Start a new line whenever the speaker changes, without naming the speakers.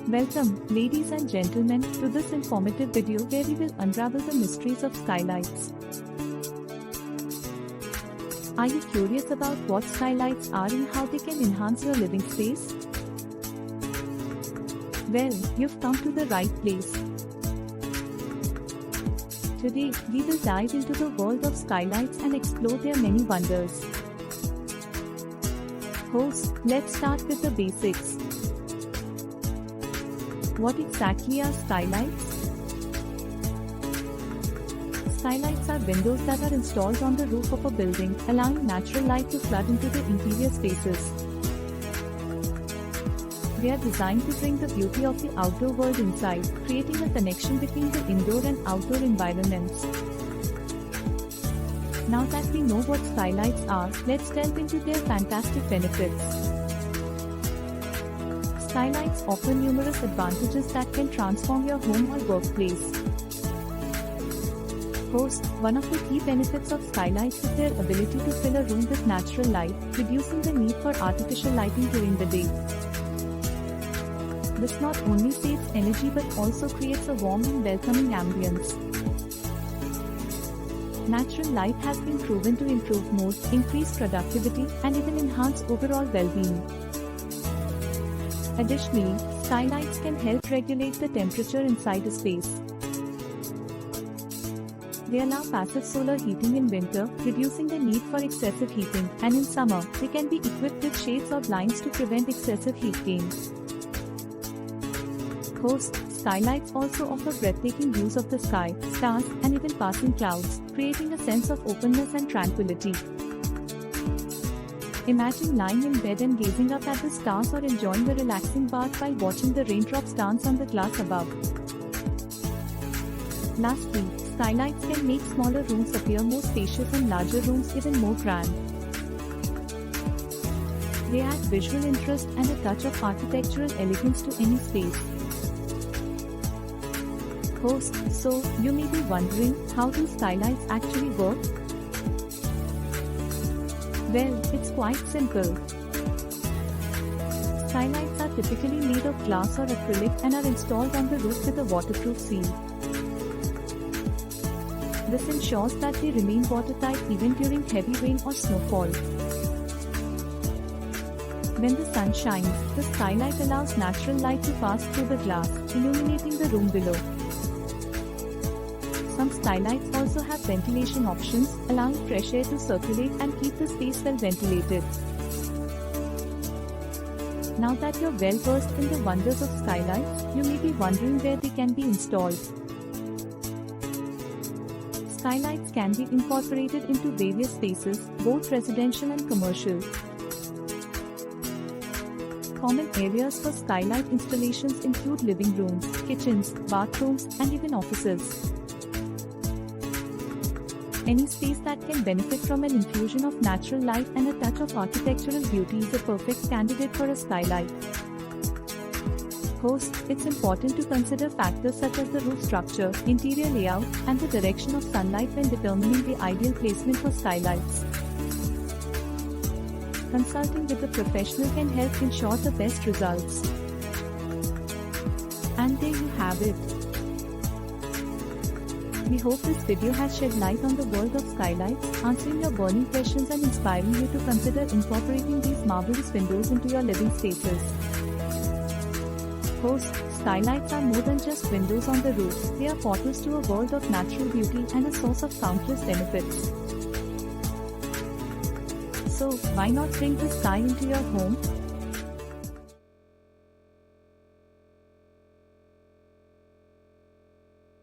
Welcome, ladies and gentlemen, to this informative video where we will unravel the mysteries of skylights. Are you curious about what skylights are and how they can enhance your living space? Well, you've come to the right place. Today, we will dive into the world of skylights and explore their many wonders. Host, let's start with the basics. What exactly are skylights? Skylights are windows that are installed on the roof of a building, allowing natural light to flood into the interior spaces. They are designed to bring the beauty of the outdoor world inside, creating a connection between the indoor and outdoor environments. Now that we know what skylights are, let's delve into their fantastic benefits. Skylights offer numerous advantages that can transform your home or workplace. First, one of the key benefits of skylights is their ability to fill a room with natural light, reducing the need for artificial lighting during the day. This not only saves energy but also creates a warm and welcoming ambience. Natural light has been proven to improve mood, increase productivity, and even enhance overall well-being. Additionally, skylights can help regulate the temperature inside a space. They allow passive solar heating in winter, reducing the need for excessive heating, and in summer, they can be equipped with shades or blinds to prevent excessive heat gain. Host, skylights also offer breathtaking views of the sky, stars, and even passing clouds, creating a sense of openness and tranquility. Imagine lying in bed and gazing up at the stars or enjoying a relaxing bath while watching the raindrops dance on the glass above. Lastly, skylights can make smaller rooms appear more spacious and larger rooms even more grand. They add visual interest and a touch of architectural elegance to any space. Host, so you may be wondering, how do skylights actually work? Well, it's quite simple. Skylights are typically made of glass or acrylic and are installed on the roof with a waterproof seal. This ensures that they remain watertight even during heavy rain or snowfall. When the sun shines, the skylight allows natural light to pass through the glass, illuminating the room below. Some skylights also have ventilation options, allowing fresh air to circulate and keep the space well ventilated. Now that you're well versed in the wonders of skylights, you may be wondering where they can be installed. Skylights can be incorporated into various spaces, both residential and commercial. Common areas for skylight installations include living rooms, kitchens, bathrooms, and even offices. Any space that can benefit from an infusion of natural light and a touch of architectural beauty is a perfect candidate for a skylight. Host, it's important to consider factors such as the roof structure, interior layout, and the direction of sunlight when determining the ideal placement for skylights. Consulting with a professional can help ensure the best results. And there you have it. We hope this video has shed light on the world of skylights, answering your burning questions and inspiring you to consider incorporating these marvelous windows into your living spaces. Host, skylights are more than just windows on the roof. They are portals to a world of natural beauty and a source of countless benefits. So, why not bring the sky into your home?